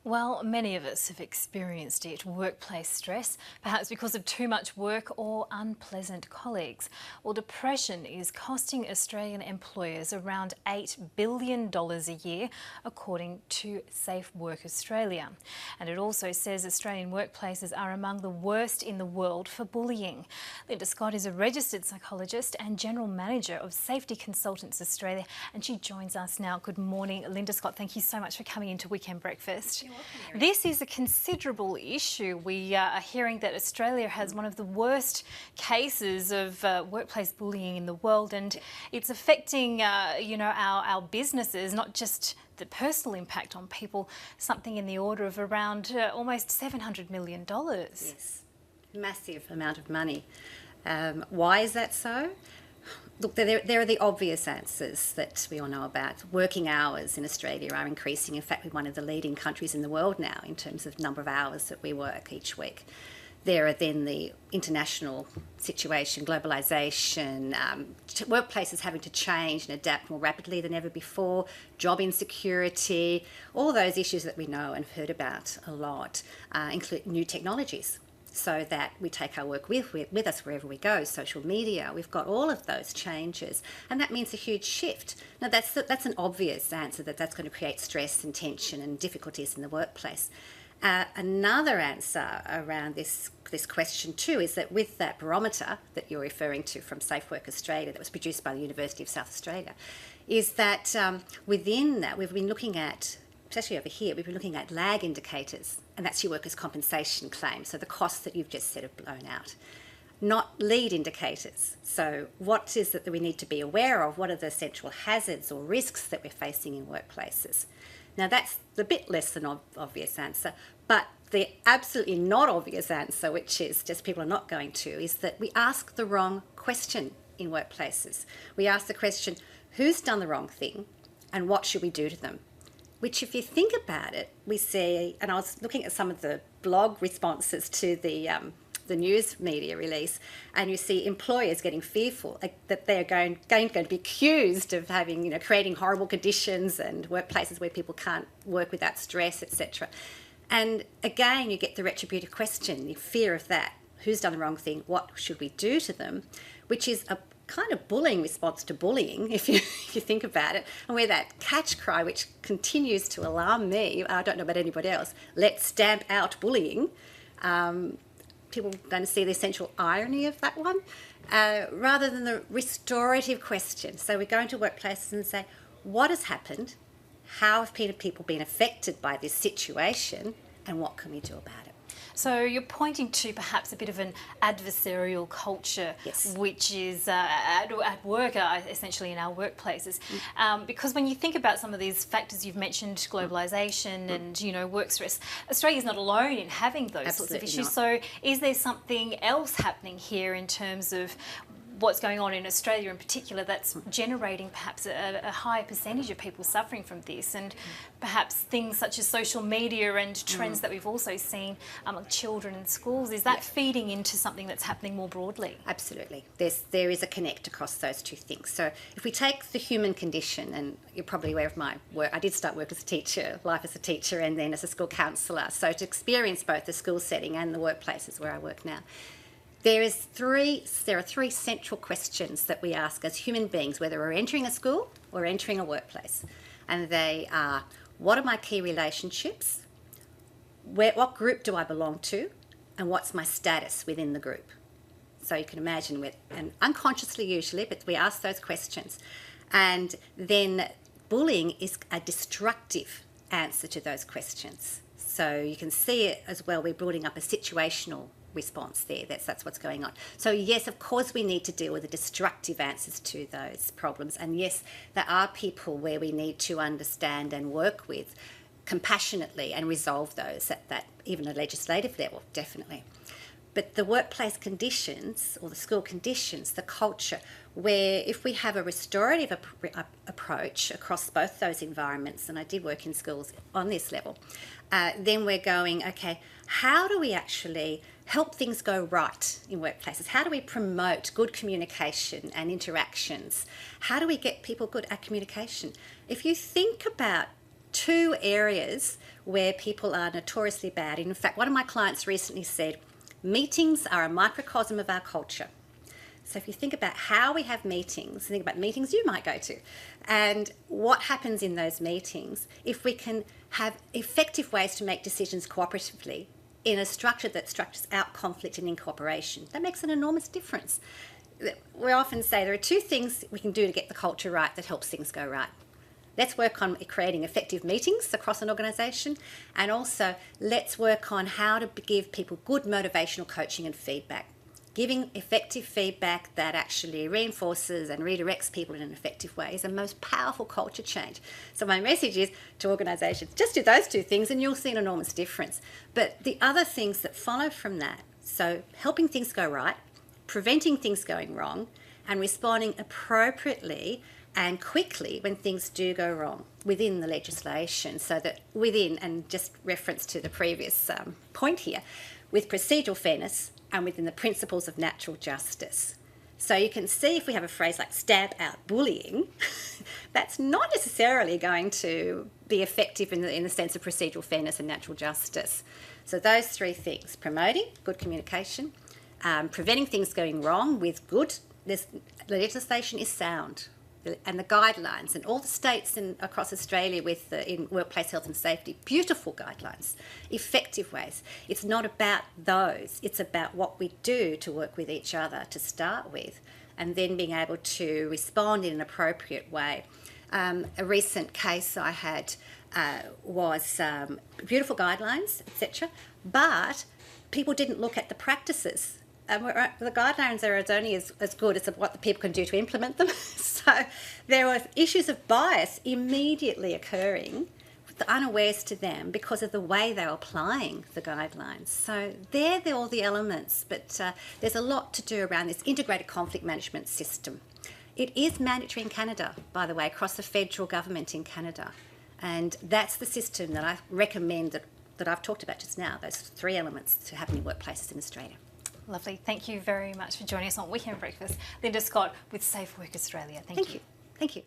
Well, many of us have experienced it, workplace stress, perhaps because of too much work or unpleasant colleagues. Well, depression is costing Australian employers around $8 billion a year, according to Safe Work Australia. And it also says Australian workplaces are among the worst in the world for bullying. Linda Scott is a registered psychologist and general manager of Safety Consultants Australia, and she joins us now. Good morning, Linda Scott. Thank you so much for coming into Weekend Breakfast. This is a considerable issue. We are hearing that Australia has one of the worst cases of workplace bullying in the world, and it's affecting, our businesses, not just the personal impact on people, something in the order of around almost $700 million. Yes, massive amount of money. Why is that so? Look, there are the obvious answers that we all know about. Working hours in Australia are increasing. In fact, we're one of the leading countries in the world now in terms of number of hours that we work each week. There are then the international situation, globalisation, workplaces having to change and adapt more rapidly than ever before, job insecurity, all those issues that we know and have heard about a lot, include new technologies, so that we take our work with us wherever we go. Social media, we've got all of those changes, and that means a huge shift. Now that's an obvious answer, that's going to create stress and tension and difficulties in the workplace. Another answer around this question too is that with that barometer that you're referring to from Safe Work Australia that was produced by the University of South Australia, is that within that we've been looking at, especially over here, we've been looking at lag indicators, and that's your workers' compensation claim, so the costs that you've just said have blown out. Not lead indicators. So what is it that we need to be aware of? What are the essential hazards or risks that we're facing in workplaces? Now that's the bit less than obvious answer, but the absolutely not obvious answer, which is just people are not going to, is that we ask the wrong question in workplaces. We ask the question, who's done the wrong thing and what should we do to them? Which, if you think about it, we see, and I was looking at some of the blog responses to the news media release, and you see employers getting fearful that they're going to be accused of having, creating horrible conditions and workplaces where people can't work without stress, etc. And again, you get the retributive question, the fear of that. Who's done the wrong thing? What should we do to them? Which is a kind of bullying response to bullying, if you think about it, and where that catch cry, which continues to alarm me, I don't know about anybody else, let's stamp out bullying. People are going to see the essential irony of that one, rather than the restorative question. So we go into workplaces and say, what has happened? How have people been affected by this situation? And what can we do about it? So you're pointing to perhaps a bit of an adversarial culture, Yes. which is at work, essentially in our workplaces. Because when you think about some of these factors you've mentioned, globalisation and work stress, Australia's not alone in having those Absolutely sorts of issues. not. So is there something else happening here in terms of what's going on in Australia in particular that's generating perhaps a higher percentage of people suffering from this, and perhaps things such as social media and trends that we've also seen among children in schools? Is that feeding into something that's happening more broadly? Absolutely. There is a connect across those two things. So if we take the human condition, and you're probably aware of my work, I did start work as a teacher, life as a teacher, and then as a school counsellor. So to experience both the school setting and the workplaces where I work now, there are three central questions that we ask as human beings, whether we're entering a school or entering a workplace. And they are, what are my key relationships? What group do I belong to? And what's my status within the group? So you can imagine, and unconsciously usually, but we ask those questions. And then bullying is a destructive answer to those questions. So you can see it as well, we're building up a situational response there. That's what's going on. So yes, of course we need to deal with the destructive answers to those problems, and yes, there are people where we need to understand and work with compassionately and resolve those at that, even a legislative level, definitely. But the workplace conditions or the school conditions, the culture, where if we have a restorative approach across both those environments, and I did work in schools on this level, then we're going, okay, how do we actually help things go right in workplaces? How do we promote good communication and interactions? How do we get people good at communication? If you think about two areas where people are notoriously bad. In fact, one of my clients recently said, meetings are a microcosm of our culture. So if you think about how we have meetings, think about meetings you might go to, and what happens in those meetings, if we can have effective ways to make decisions cooperatively in a structure that structures out conflict and incorporation, that makes an enormous difference. We often say there are two things we can do to get the culture right that helps things go right. Let's work on creating effective meetings across an organisation, and also let's work on how to give people good motivational coaching and feedback. Giving effective feedback that actually reinforces and redirects people in an effective way is the most powerful culture change. So my message is to organisations, just do those two things and you'll see an enormous difference. But the other things that follow from that, so helping things go right, preventing things going wrong, and responding appropriately and quickly when things do go wrong within the legislation, so that within, and just reference to the previous point here, with procedural fairness and within the principles of natural justice. So you can see if we have a phrase like stamp out bullying, that's not necessarily going to be effective in the sense of procedural fairness and natural justice. So those three things: promoting good communication, preventing things going wrong with good, the legislation is sound, and the guidelines, and all the states across Australia in workplace health and safety, beautiful guidelines, effective ways. It's not about those, it's about what we do to work with each other to start with, and then being able to respond in an appropriate way. A recent case I had was beautiful guidelines, etc., but people didn't look at the practices. The guidelines are only as good as what the people can do to implement them. So there were issues of bias immediately occurring, unawares to them, because of the way they were applying the guidelines. So they're all the elements, but there's a lot to do around this integrated conflict management system. It is mandatory in Canada, by the way, across the federal government in Canada. And that's the system that I recommend that I've talked about just now, those three elements to have in your workplaces in Australia. Lovely. Thank you very much for joining us on Weekend Breakfast. Linda Scott with Safe Work Australia. Thank you. Thank you.